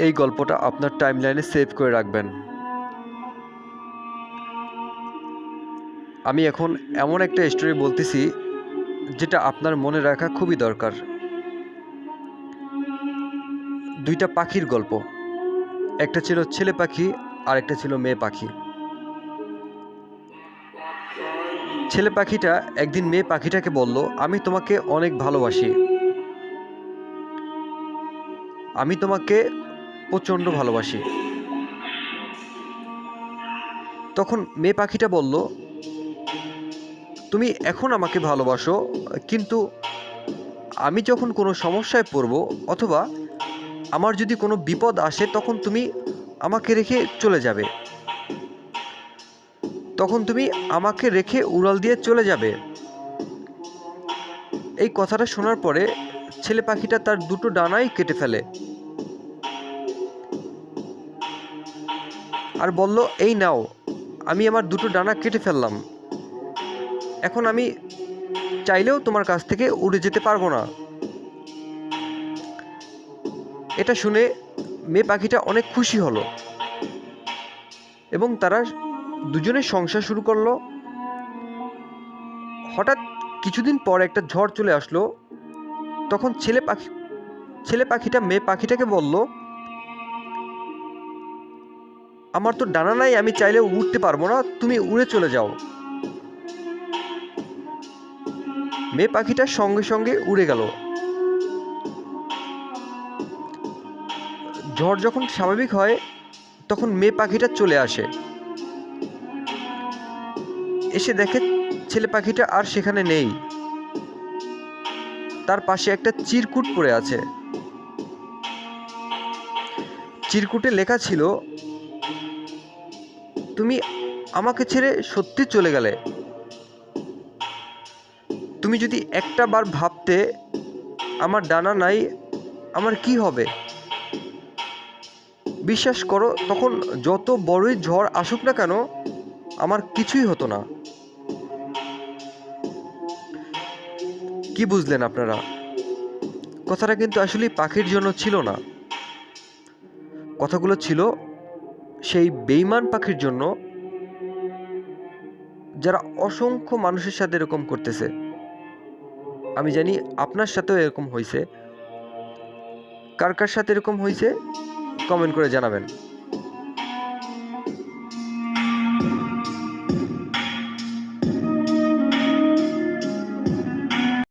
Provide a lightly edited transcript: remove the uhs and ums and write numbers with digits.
এই গল্পটা আপনার টাইমলাইনে সেভ করে রাখবেন। আমি এখন এমন একটা স্টোরি বলতেছি যেটা আপনার মনে রাখা খুবই দরকার। দুইটা পাখির গল্প। একটা ছিল ছেলে পাখি আর একটা ছিল মেয়ে পাখি। ছেলে পাখিটা একদিন মেয়ে পাখিটাকে বলল, আমি তোমাকে অনেক ভালোবাসি, আমি তোমাকে প্রচণ্ড ভালোবাসি। তখন মেয়ে পাখিটা বলল, তুমি এখন আমাকে ভালোবাসো, কিন্তু আমি যখন কোনো সমস্যায় পড়ব অথবা আমার যদি কোনো বিপদ আসে তখন তুমি আমাকে রেখে চলে যাবে, তখন তুমি আমাকে রেখে উড়াল দিয়ে চলে যাবে। এই কথাটা শোনার পরে ছেলে পাখিটা তার দুটো ডানাই কেটে ফেলে আর বলল, এই নাও, আমি আমার দুটো ডানা কেটে ফেললাম, এখন আমি চাইলেও তোমার কাছ থেকে উড়ে যেতে পারবো না। এটা শুনে মেয়ে পাখিটা অনেক খুশি হলো এবং তারা দুজনে সংসার শুরু করলো। হঠাৎ কিছুদিন পর একটা ঝড় চলে আসলো। তখন ছেলে পাখিটা মেয়ে পাখিটাকে বলল, আমার তো ডানা নাই, আমি চাইলে উঠতে পারবো না, তুমি উড়ে চলে যাও। মেয়ে পাখিটা সঙ্গে সঙ্গে উড়ে গেল। ঝড় যখন স্বাভাবিক হয় তখন মেয়ে পাখিটা চলে আসে, এসে দেখে ছেলে পাখিটা আর সেখানে নেই। তার পাশে একটা চিরকুট পড়ে আছে। চিরকুটে লেখা ছিল, তুমি আমাকে ছেড়ে সত্যি চলে গেলে, তুমি যদি একটা বার ভাবতে আমার ডানা নাই, আমার কি হবে? বিশ্বাস করো, তখন যত বড়ই ঝড় আসুক না কেন আমার কিছুই হতো না। কি বুঝলেন আপনারা? কথাটা কিন্তু আসলে পাখির জন্য ছিল না, কথাগুলো ছিল সেই বেঈমান পাখির জন্য যারা অসংখ্য মানুষের সাথে এরকম করতেছে। আমি জানি আপনার সাথেও এরকম হয়েছে। কার কার সাথে এরকম হয়েছে কমেন্ট করে জানাবেন।